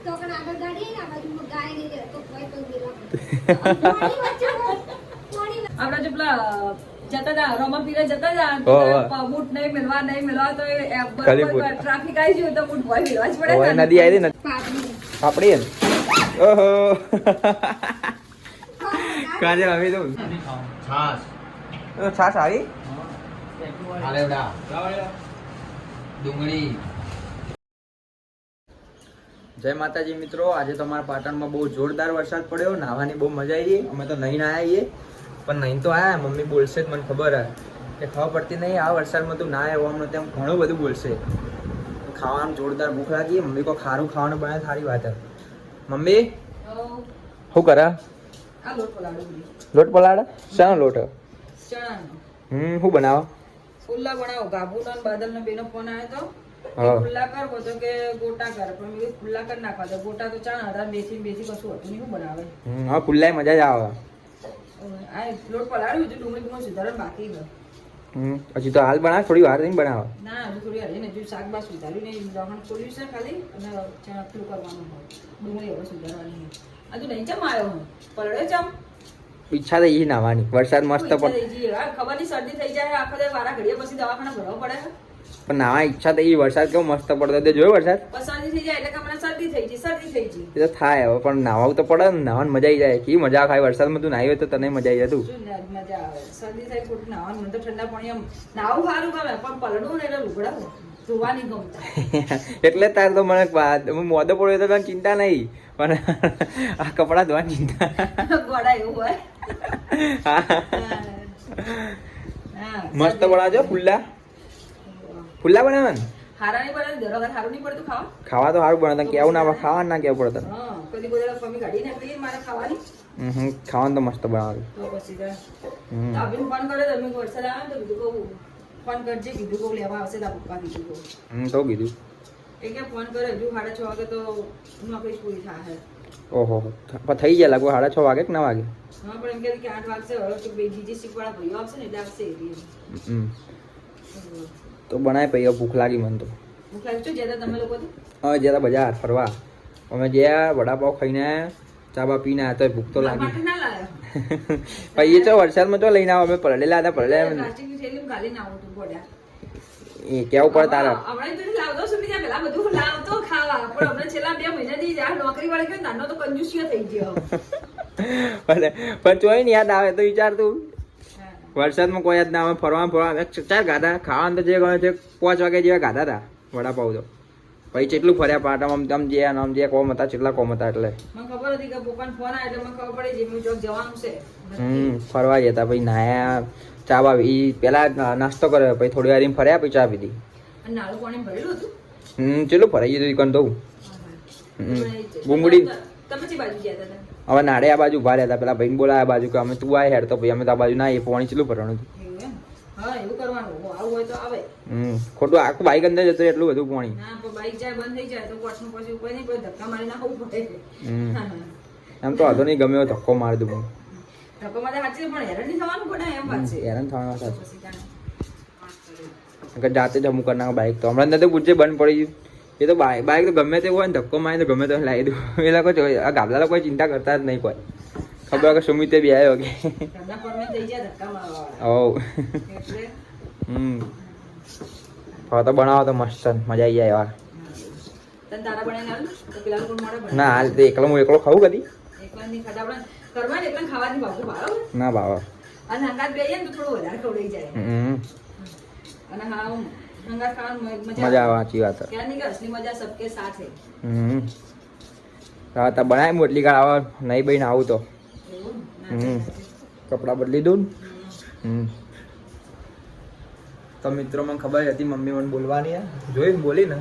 તો કણ આગળ ગાડી આ બાજુમાં ગાય નહીં રહે તો કોઈ તો મેલા પાણી વચ્ચે પાણી આપડા જો પેલા જતા જા રોમા પીરે જતા જા બૂટ નહીં મિલવા તો બરાબર ટ્રાફિક આવી ગયું તો બૂટ ભોય મિલવા જ પડે ઓય નદી આવી ને આપડી ને ઓહો કાજે આવી તો છાસ છાસ આવી આલેવડા ડુંગળી. જય માતાજી મિત્રો, આજે તો અમારા પાટણમાં બહુ જોરદાર વરસાદ પડ્યો. નાહવાની બહુ મજા આવી. અમે તો નહીં નાહ્યા પણ નહીં તો આયા. મમ્મી બોલશે જ મને ખબર હે કે ખબર પડતી નહીં આ વરસાદમાં તું ના આવ્યો અમને તેમ ઘણું બધું બોલશે. ખાવાનું જોરદાર ભૂખ લાગી. મમ્મી કોઈ ખારું ખાવાનું બનાવે સારી વાત હે. મમ્મી શું કરે? આ લોટ પલાળો લોટ પલાળે? શાનો લોટ? ચણાનો. શું બનાવો? ફુલ્લા બનાવો. ગાભુનો ને બાદલ નો બેનો ફોન આવ્યો તો હા ફુલ્લા કરવો તો કે ગોટા કર, પણ મેં ફુલ્લા કરી નાખવા તો ગોટા તો ચણા હતા, બેસી કશું હતું નહીં. શું બનાવે? હા ફુલ્લાય મજા જ આવે. આ લોટ પલાળ્યું છે, ડુંગળી ડુંગળી સુધારણ બાકી છે. પછી તો હાલ બનાવે, થોડી વાર નહીં બનાવે. ના હજુ થોડી હજી ને હજુ શાકભાજી સુધાર્યું નહીં, લસણ ખોલ્યું છે ખાલી અને ચણા પેલું કરવાનું હોય, ડુંગળી હવે સુધારવાની છે. હજુ નહીં ચમ આવ્યો હું પલળે ચમ ઈચ્છા થઈ ગઈ નાવાની. વરસાદ મસ્ત ખબર નહીં શરદી થઈ જાય આખો દે વારા ઘડીએ પછી દવાખાના ભરવા પડે. પણ નાવા ઈચ્છા થઈ ગઈ. વરસાદ કેવો મસ્ત પડતો તે જોયો વરસાદ? બસ શરદી થઈ જાય એટલે કે હમણાં શરદી થઈ ગઈ. એ તો થાય હવે, પણ નાવાનું તો પડે ને. નાવાની મજા આવી જાય. કેવી મજા ખાય વરસાદમાં. તું નાહી હોય તો તને મજા આવી જતું. શું મજા આવે? શરદી થાય ખોટું નાવાનું. મને તો ઠંડા પાણી આમ નાવું સારું ગમે, પણ પલડવું ને એટલે લુગડા ધોવા નહીં ગમતા. એટલે તાર તો મને મોદો પડ્યો તો તને ચિંતા નહીં, પણ આ કપડા ધોવાની ચિંતા. ગોળા એવું હોય. મસ્ત બનાવજો. ફુલ્લા બનાવે ને? હારા નહીં પડે દર વખત હારું નહીં પડતું ખાવા. ખાવા તો સારું બને. કેવું ના ખાવા ના કેવું પડે તને? હા કદી કોઈ મમ્મી ગાડી નાખી મારે ખાવાની ખાવાનું તો મસ્ત બનાવે. તો પછી તો ફોન કર્યો તમે વરસાદ આવે તો કીધું કહું ફોન કરજે, કીધું કહું લેવા આવશે તા પપ્પા કીધું કહું. તો કીધું એ કે ફોન કરે હજુ 6:30 વાગે તો નોકરી પૂરી થાય. ઓહો થઈ જાય લગભગ 6:30 વાગે કે 9 વાગે? હા પણ એમ કે 8 વાગશે. હવે તો બે બીજી શીખવાળા ભાઈઓ આવશે ને એટલે આવશે એવી. તો બનાય પછી ભૂખ લાગી મને તો. ભૂખ લાગી શું જતા તમે લોકો? હા જરા બજાર ફરવા અમે ગયા, વડાપાવ ખાઈને ચા બા પીને આવ્યા તો ભૂખ તો લાગી. માટે ના લાયા પછી એ તો વરસાદમાં તો લઈને આવો. અમે પડેલા હતા પ્લાસ્ટિકની થેલી ગાલી ના આવું તું ગોડા. એ કેવું પડે તારા. હમણાં તો લાવતો છું બીજા પેલા બધું લાવતો ખાવા, પણ હમણાં છેલ્લા 2 મહિનાથી આ નોકરી વાળી ગયો નાનો તો કંજૂસિયો થઈ ગયો. પણ ચોય ને યાદ આવે તો વિચાર તું. વરસાદમાં કોઈ યાદ ના આવે. ફરવા ચાર ગાધા. ખાવાનું તો જે ગમે છે 5 વાગે જેવા ગાધા હતા વડાપાવ તો. પછી કેટલું ફર્યા પાટામાં આમ જે કોમ હતા કેટલા કોમ હતા. એટલે મને ખબર હતી કે પપ્પાનો ફોન આવે એટલે મને ખબર પડી જે મેં ચોક જવાનું છે. ફરવા જતા. પછી નાયા, ચા બા પેલા નાસ્તો કર્યો, પછી થોડી વાર ફર્યા, પછી ચા પીધી. અને નાળું પાણી ભરેલું હતું. ચેટલું ફરાઈ ગયું કન તો બુંગડી. તમે કઈ બાજુ ગયા હતા? હવે નાડે આ બાજુ ઉભા રહ્યા હતા. પેલા ભાઈને બોલાયા બાજુ કે અમે તું આય હેડ, તો પછી અમે તો આ બાજુ ના એ પોણી ચેટલું ભરવાનું હતું. હા એવું કરવાનું. આવું હોય તો આવે. ખોટું આખું બાઈક અંદર જતું એટલું બધું પાણી. ના પણ બાઈક જાય બંધ થઈ જાય તો કોટનું પછી ઉપર નહીં પછી ધક્કા મારી નાખવું પડે. એમ તો વાંધો નહીં, ગમે એવો ધક્કો મારી દઉં. ધક્કો મારે સાચી પણ હેરાન નહીં થવાનું પડે એમ વાત છે. હેરાન થવાનું સાચું. જાતે જ અમુક કરી નાખો બાઈક તો. હમણાં તો પૂછે બંધ પડી ગયું. એ તો બાઈક તો ગમે તે હોય ને ધક્કો મારી તો ગમે તે લાવી દઉં. એ લોકો આ ગાબલા કોઈ ચિંતા કરતા જ નહીં કોઈ. ખબર કે સુમિતે બી આવ્યો કે હવે તો બનાવો તો મસ્ત મજા આવી જાય. ના હાલ તો એકલો હું એકલો ખાવું કદી ના ભાવ. મજા આવે સાચી વાત. બનાય મોટલી ગાળ આવે નહીં બહીને આવું તો કપડા બદલી દઉં ને. તો મિત્રો મને ખબર હતી મમ્મી મને બોલવાની જોઈ બોલી ને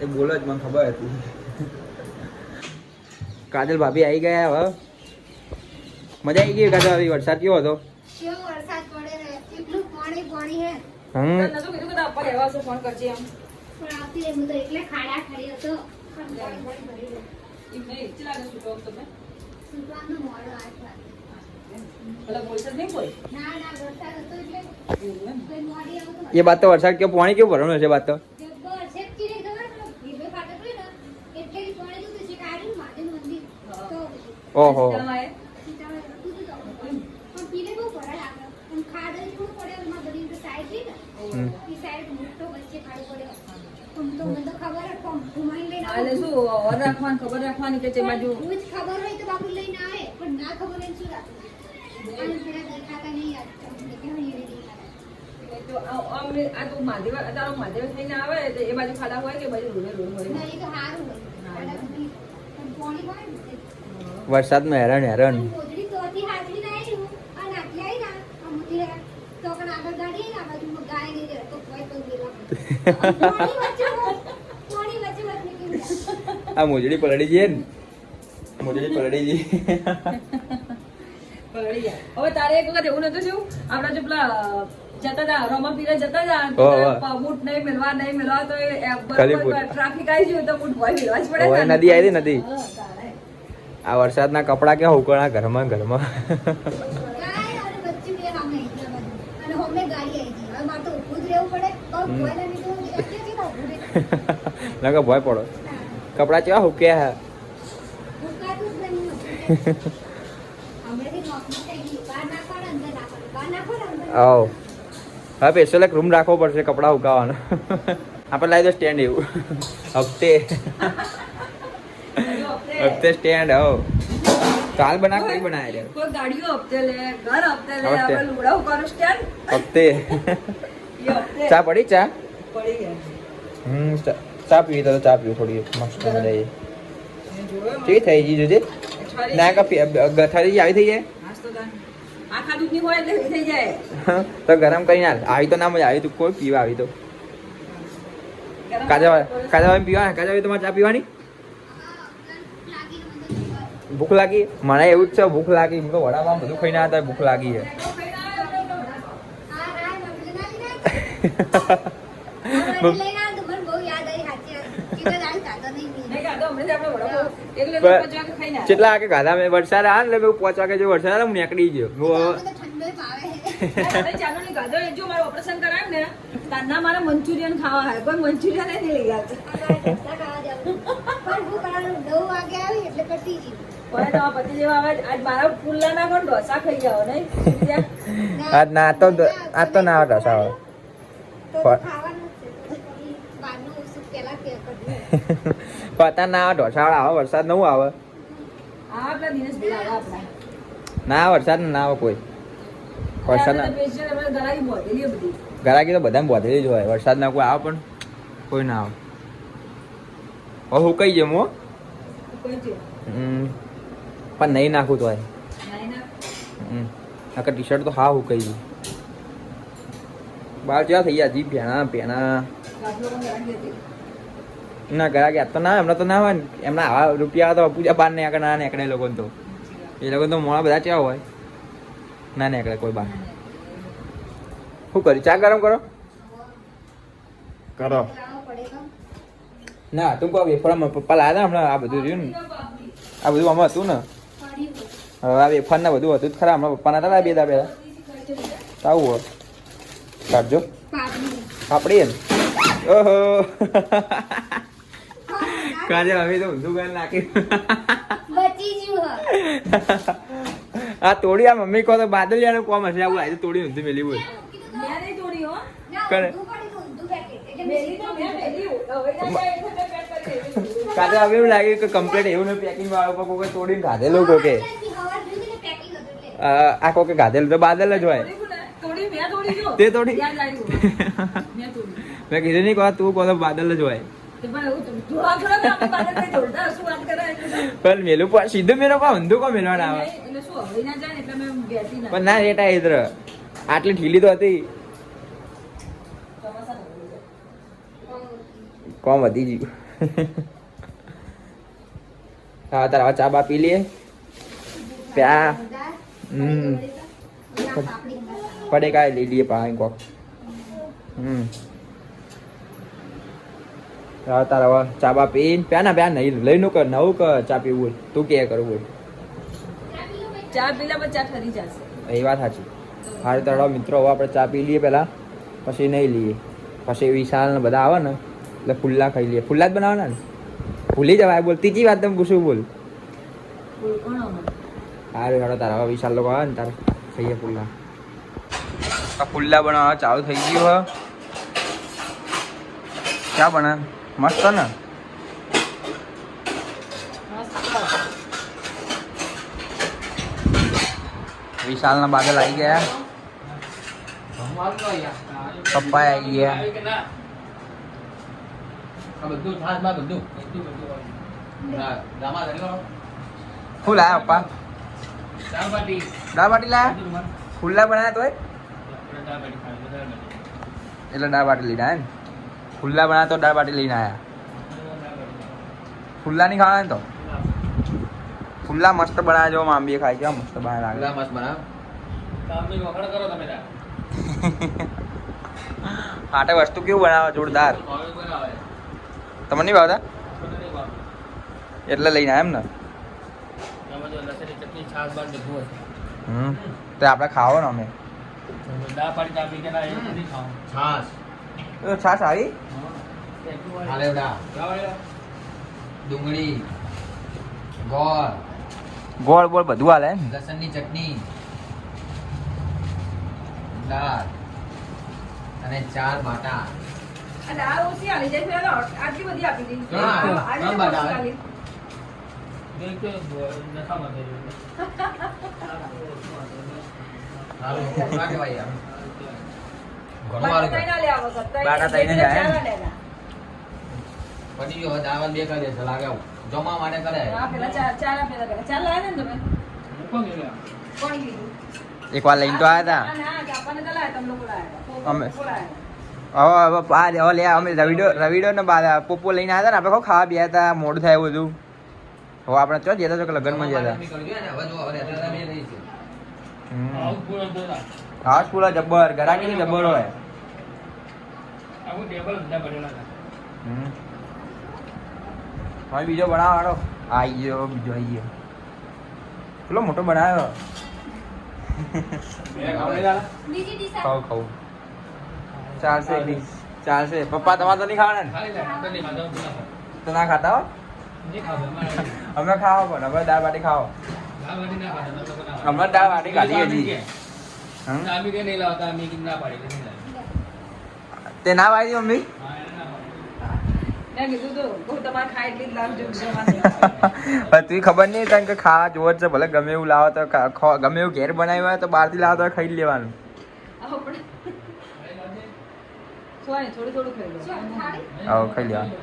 એ બોલો જ મને ખબર હતી. કાજલ ભાભી આવી ગયા. હવે મજા આવી ગઈ. કાજલ ભાભી વરસાદ કેવો હતો? વરસાદ પડે ને એટલું પાણી પાણી હે. ફોન કરજે એમ પણ આવતી એમ તો એટલે ખાડા ખાઈ હતો. સુટવાનો મોડો 8 વાગે. ભલા બોલશે નહીં કોઈ. ના વરસાદ હતો એટલે કોઈ મોડી આવતો. એ બાત તો વરસાદ કેવો પાણી કેવું ભરવાનું છે? બાત તો જબ્બર છે કે ખબર ને ભીબે ફાટે પડે ને એટલે પાણી તો છે કાઢી ઓહો સીતામાં એ સીતાવળ હતું તો પણ પીલે બહુ પડે આગળ પણ ખાડ થોડું પડે એમાં બધી રીતે સાઈડ રહી ને એ સાઈડ મોટો વચ્ચે ખાડો પડ્યો તો મને તો ખબર જ પણ ઘુમાઈને લઈને એટલે શું ઓર રાખવાની ખબર રાખવાની કે તે બાજુ હું જ ખબર હોય તો બાપુ લઈને આવે પણ ના ખબર હોય તો શું રાખે અને પેલા દેખાતા નહીં યાર તમને કેવું એવી દેખાતા તો આ તો મહાદેવ તારો મહાદેવ થઈને આવે તો એ બાજુ ખાડા હોય કે બાજુ રોડ હોય ના એ તો સારું હોય પણ પાણી હોય ને વરસાદમાં હેરાન હેરાન મોજડી તોથી હાજરી ના આવી અને આટલી આવી ના અમુથી તો પણ આગળ ગાડી આવી ને આ બાજુ ગાય નહીં રહે તો કોઈ કોઈ ગેલા પાણી વચ્ચે નીકળી આ મોજડી પલળી જઈએ ને મોજડી પલળી જઈએ પકડી જાય હવે તારે એક વખત એવું નતું થયું આપડા જો પેલા જતા હતા રોમા પીરે જતા હતા બૂટ નહીં મેળવા તો ટ્રાફિક આવી ગયું તો બૂટ ભોય મેળવા જ પડે હવે નદી આવી હતી નદી આ વરસાદના કપડા ક્યાં હુકણા ઘરમાં ઘરમાં ગાય અને બચ્ચી બે સામે આવી ગયા બાજુ અને હોમે ગાડી આવી ગઈ હવે મારે તો ઊભું જ રહેવું પડે પગ ભોય ને નીકળું એટલે છે ઊભું રહે નકર ભોય પડો કપડા કેવા હુક્યા હે ઉકાતું જ નહીં હમણાંથી નોકરી થઈ ગઈ બહાર નાખો ને અંદર નાખો બહાર નાખો ને અંદર આવો હવે સ્પેશિયલ એક રૂમ રાખવો પડશે કપડા હુકાવાનો આપણે લાવી દો સ્ટેન્ડ એવું હપ્તે હપ્તે સ્ટેન્ડ હો કાલ બનાવ કઈ બનાવે રે કોઈ ગાડીઓ હપ્તે લે ઘર હપ્તે લે હપ્તે. આપણે લુગડા ઉકાળો સ્ટેન્ડ હપ્તે એ હપ્તે ચા પડી ચા પડી ગયા ચા પીવી તો ચા પીવી થોડી મસ્ત મજા મેં જોયો કેવી થઈ ગઈ જોજે ના કાપી ગથારી આવી થઈ જાય હાસ તો તાન આખા દૂધની હોય એટલે એવી થઈ જાય તો ગરમ કરીને હાલ આવી તો ના મજા આવી તો કોઈ પીવા આવી તો ગરમ કાજા પીવા કાજા તમારે ચા પીવાની ભૂખ લાગી મને એવું જ છે ભૂખ લાગી હું તો વડાપાવ બધું ખાઈને આવ્યા ભૂખ લાગી છે કેટલા વાગે ગાધા મેં વરસાદ આવે ને એટલે 5 વાગે જો વરસાદ આવે હું નીકળી ગયો ચાલો ને ગાધો જો મારું ઓપરેશન કરાયું ને તારના મારા મંચુરિયન ખાવા હોય કોઈ મંચુરિયન નહીં લઈ આવતી પણ તમારા પતિ જેવા આવે આજ મારા ફૂલના ના પણ ઢોસા ખાઈ જાઓ નહીં આજ ના આજ તો ના આવતા સાવ પતા ના આવે ઢોસાવાળા આવે વરસાદ નવું આવે આપણા દિનેશ ભાઈ આવે આપણા ના વરસાદ ના આવે કોઈ વરસાદ ના ગરાગી બોધેલી બધી ગરાકી તો બધાને બોધેલી જ હોય વરસાદ ના કોઈ આવે પણ કોઈ ના આવે હવે હું કઈ જમો કોઈ છે પણ નહીં નાખું તો નહીં ના આખા ટી શર્ટ તો હા હું કઈ બાર કેવા થઈ ગયા જી ભેણા ભેણા ગાફલો પણ ગરાગી હતી ના ગરાકી આ તો ના એમના તો ના હોય ને એમના આવા રૂપિયા તો પૂજા બાર ને આગળ ના નીકળે એ લોકો તો એ લોકો તો મોડા બધા કેવા હોય ના નીકળે કોઈ બાર શું કરી ચા ગરમ કરો કરો ના તું કહો વેફરમાં પપ્પા લાવ્યા હતા હમણાં આ બધું રહ્યું ને આ બધું આમાં હતું ને હવે આ વેફર ને બધું હતું જ ખરા હમણાં પપ્પાના હતા બે દા પહેલા આવું હોય કાઢજો પાપડી ને ઓહો કાજે હવે તો ઊંધું ગાલ નાખી આ તોડી આ મમ્મી કહો તો બાદલિયાનું કોમ હશે આવું આજે તોડી ઊંધું મેલી બોલ મેં નહીં તોડી હો કરે મેલી તો મેં મેલી હવે ના જાય એટલે મેં પેક કરી કાજે હવે એવું લાગે કે કમ્પ્લીટ એવું ને પેકિંગ વાળો કોઈ તોડીને ગાધેલું કોકે આ કોકે ગાધેલું તો બાદલ જ હોય તોડી મેં તોડી જો તે તોડી યાદ આવ્યું મેં તોડી મેં કીધું નહીં કહો તું કહો તો બાદલ જ હોય તે પણ એવું થોડા થોડા આપણે બાદલ કઈ તોડતા શું વાત કરે પણ મેલું પણ સીધું મેલો પણ ઊંધું કોણ મેળવાના આવે એટલે શું હવે ના જાય ને એટલે મેં બેસી ના પણ ના રેટા ઇધર આટલી ઢીલી તો હતી ચોમાસા કોમ વધી ગયું હા તારા હવે ચા બા પી લઈએ પ્યા પડે કાંઈ લઈ લઈએ પાણી કોક હા તારા હવે ચા બા પીને પ્યા ના પ્યા નહીં લઈ નું કર નવું કર ચા પીવું હોય તું કે કરવું ચા પીલા પછી ચા ઠરી જશે હોય એ વાત સાચી હારે તારા મિત્રો હવે આપણે ચા પી લઈએ પહેલા પછી નહીં લઈએ પછી વિશાલ ને બધા આવે ને એટલે ફુલ્લા ખાઈ લઈએ ફુલ્લા જ બનાવવાના ને ભૂલી જવાય બોલ ત્રીજી વાત તમે પૂછું બોલ ફૂલ કોણ અમે સારું હેડો તારા હવે વિશાલ લોકો આવે ને તારે ખાઈએ પુલ્લા. આ પુલ્લા બનાવવા ચાલુ થઈ ગયું હે. ક્યાં બને મસ્ત ને વિશાલના બાદલ આવી ગયા, પપ્પા આવી ગયા. બધું છાસ બા બધું દામા કરી લો. શું લાયા પપ્પા? દાળ બાટી દાળ બાટી લાયા? ખુલ્લા બનાવ્યા તોય એટલે દાળ બાટી લઈને આવ્યા ને. ખુલ્લા બનાવ્યા તો દાળ બાટી લઈને આવ્યા. ખુલ્લા નહીં ખાવાના ને તો ખુલ્લા મસ્ત બનાવ્યા જો મામી ખાય કેવા મસ્ત બનાવ્યા લાગે. મસ્ત બનાવ. કામની વખણ કરો તમે તાર. આટે વસ્તુ કેવું બનાવે જોરદાર. નોર્મલ બનાવે. તમને નહીં ભાવતા એટલે લઈને આવ્યા એમ ને. એમાં જો લસણની ચટણી છાસ બાર બધું હશે. તો આપણે ખાવો ને અમે. દાળ બાટી ચાપી કે ના એ નથી ખાવું. છાસ તો છાશ આવી આલેવડા ડુંગળી ગોળ ગોળ બોળ બધું હાલે ને. લસણની ચટણી દાળ અને 4 બાટા. આ દાળ ઓછી આલી જાય છે આટલી બધી આપી દીધી હા, આજે ત્રણ બાટા ઓછી આવે. આલી. હાલો ના કહેવાય યાર. ઘણું બાટા હારું તઈ ના લે આવો સર, તઈ બાટા તઈને જ આયા ને. ચાર લેના. પતી ગયો હવે દાળ બે કરી દેશે લાગે આવું. જમવા માટે કરે. હા, પેલા ચાર આપેલા પેલા. ચાર લાયા ને તમે? કોણ કીધું? એક વાર લઈને તો આવ્યા ના, ના, જાપાને તો લાયા, તમે લોકો લાયા. અમે. પોપો લાયા. હતા. હવે લે અમે રવિડો ને પોપો લઈને આવ્યા હતા ને આપણે ખાવા બે હતા મોડું થાય એવું બધું. હવે આપણે ચો જતા છો કે લગ્નમાં જતા. હવે જો હવે અત્યારે બે રહી છે. હા સ્કૂલ જબ્બર ગરાકી જબ્બર હોય. હવે બીજો બનાવવાનો આઈ ગયો બીજો આવી ગયો. પેલો મોટો બનાવ્યો. બીજી ડીશ ખાવ ખાવ ચાલશે ડીશ ચાલશે. પપ્પા તમારે તો નહીં ખાવાના ને? તો ના ખાતા હો. અમે ખાવા પણ હવે દાળ બાટી ખાઓ. અમે દાળ બાટી ખાધી હજી. હમ? તે ના પાડી દીધી મમ્મી? મેં કીધું તો બહુ તમારે ખાય એટલી જ લાવજો જવાની. હવે તું ખબર નહીં કારણ કે ખાવા જોવો જ છે ભલે ગમે એવું લાવો તો ગમે એવું ઘેર બનાવ્યું હોય તો બહારથી લાવો તો ખાઈ જ લેવાનું. આપણે સોય થોડું થોડું ખાઈ લો. હા ખાઈ લેવાનું.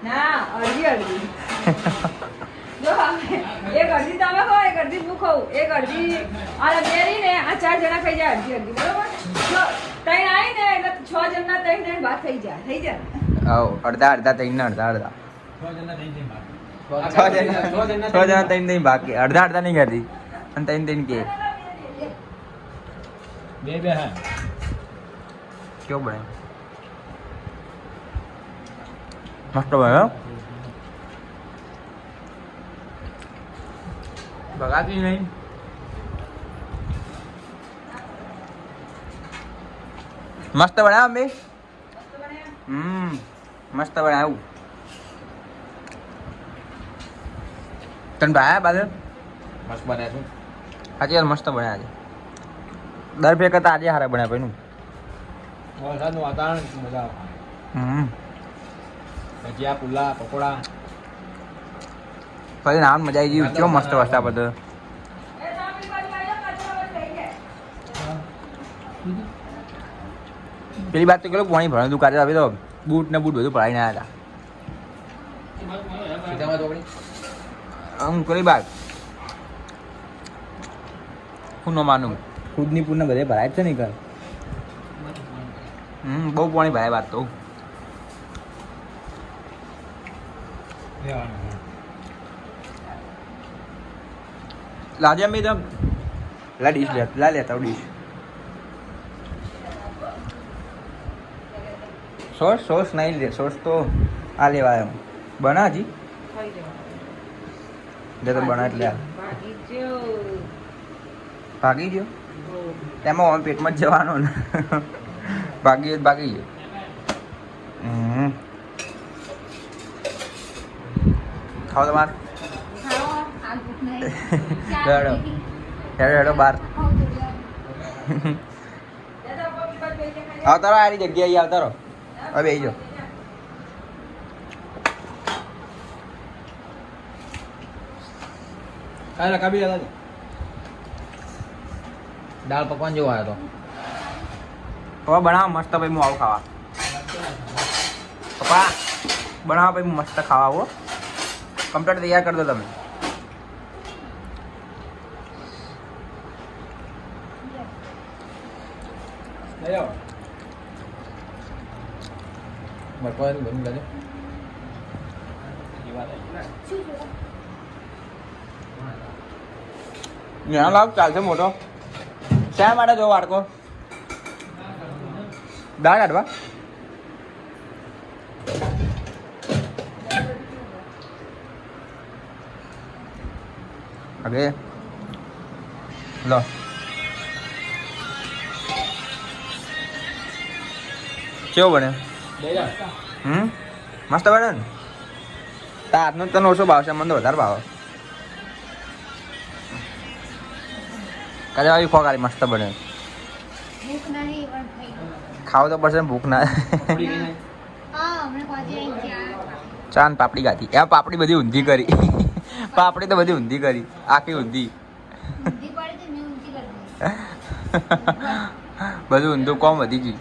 ના, અડધી જો એક અડધી તમે ખાઓ, એક અડધી હું ખાઉં, એક અડધી અને બેરી ને આ 4 જણા ખાઈ જાય અડધી અડધી બરોબર. જો ત્રણ આવી ને એટલે 6 જણના ત્રણ ભાત થઈ જાય હા અડધા અડધા ત્રણ અડધા અડધા 6 જણા ત્રણ નહીં બાકી અડધા અડધા નહીં ખાધી અને ત્રણ ત્રણ કે બે હા કેવું બને મસ્ત બને બગાતી નહીં. મસ્ત બનાવ બે. મસ્ત બનાવ્યું. તને ભાયા બાદ મસ્ત બન્યા છું. આજે યાર મસ્ત બન્યા છે. દર ફેર કરતા આજે હારા બન્યા ભાઈનું. વરસાદનું વાતાવરણ મજા આવે. ભજીયા પુલ્લા પકોડા પછી નામ મજા આવી ગઈ. કેવો મસ્ત વસ્તા બધો. પેલી વાત તો કેટલું પાણી ભરવાનું હતું કાઢે તો બૂટ ને બૂટ બધું ભરાઈને આવ્યા સીધામાં ચોકડી હતા. પેલી વાત હું ન માનું ખુદની પૂરને બધે ભરાય જ છે ને ઘર. બહુ પાણી ભરાય વાત તો. લાજે અમે તો લા ડીશ લા લેતા ડીશ. સોસ સોસ નહીં લે સોસ તો આ લેવા આવ્યો બના હજી ખાઈ જાઓ. જે તો બના એટલે બાકી જો ભાગી ગયો તેમાં અમે પેટમાં જ જવાનો ને ભાગી ગયો ખાઓ તમારે ખાઓ હેડો હેડો બાર આવતા રહો આરી જગ્યાએ આવતા રહો હવે બેસી જાઓ કાલે કાબી જતા દાળ પકવાન જેવો આવ્યો તો પપ્પા બનાવો મસ્ત ભાઈ હું આવું ખાવા પપ્પા બનાવો ભાઈ મસ્ત ખાવા આવો કમ્પ્લીટ તૈયાર કરી દો તમે બટવાનું બની લાગે ઘણા લાભ ચાલશે મોટો શા માટે જો વાડકો દાળ કાઢવા અગે લો કેવો બને મસ્ત બને ને તા આજનો તને ઓછો ભાવશે મને તો વધારે ભાવ કાલે આવી ખોખારી મસ્ત બને ભૂખ નહીં પણ થઈ ગઈ. ખાવ તો પડશે ને ભૂખ ના હમણાં પછી અહીં ચા ચાન પાપડી ખાધી એ પાપડી બધી ઊંધી કરી પાપડી તો બધી ઊંધી કરી આખી ઊંધી ઊંધી પડી તો મેં ઊંધી કરી દીધી. બધું ઊંધું કોમ વધી ગયું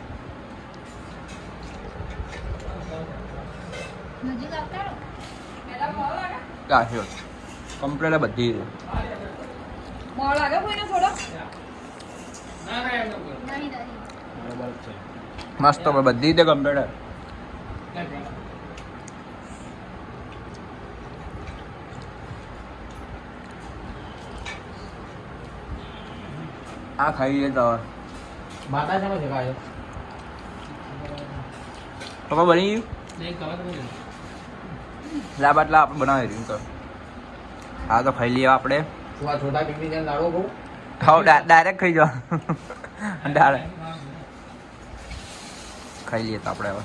નજીક આવતા રહો. પહેલા મોડો લાગે કાશ્યો કમ્પ્લેટ બધી મોડો લાગે કોઈને થોડો નહીં નહીં. મસ્ત બધી રીતે કમ્પ્લેટ આ ખાઈએ તો માતા છે છે ખાયો પપ્પા બની ગયું લા બાટલા આપણે બનાવી રહ્યું તો હા તો ખાઈ લઈએ આપણે તું આ છોટા પીપી જેમ લાડવો કહું ખાવ ડાયરેક્ટ ખાઈ જાઓ ડાયરેક્ટ ખાઈ લઈએ તો આપણે હવે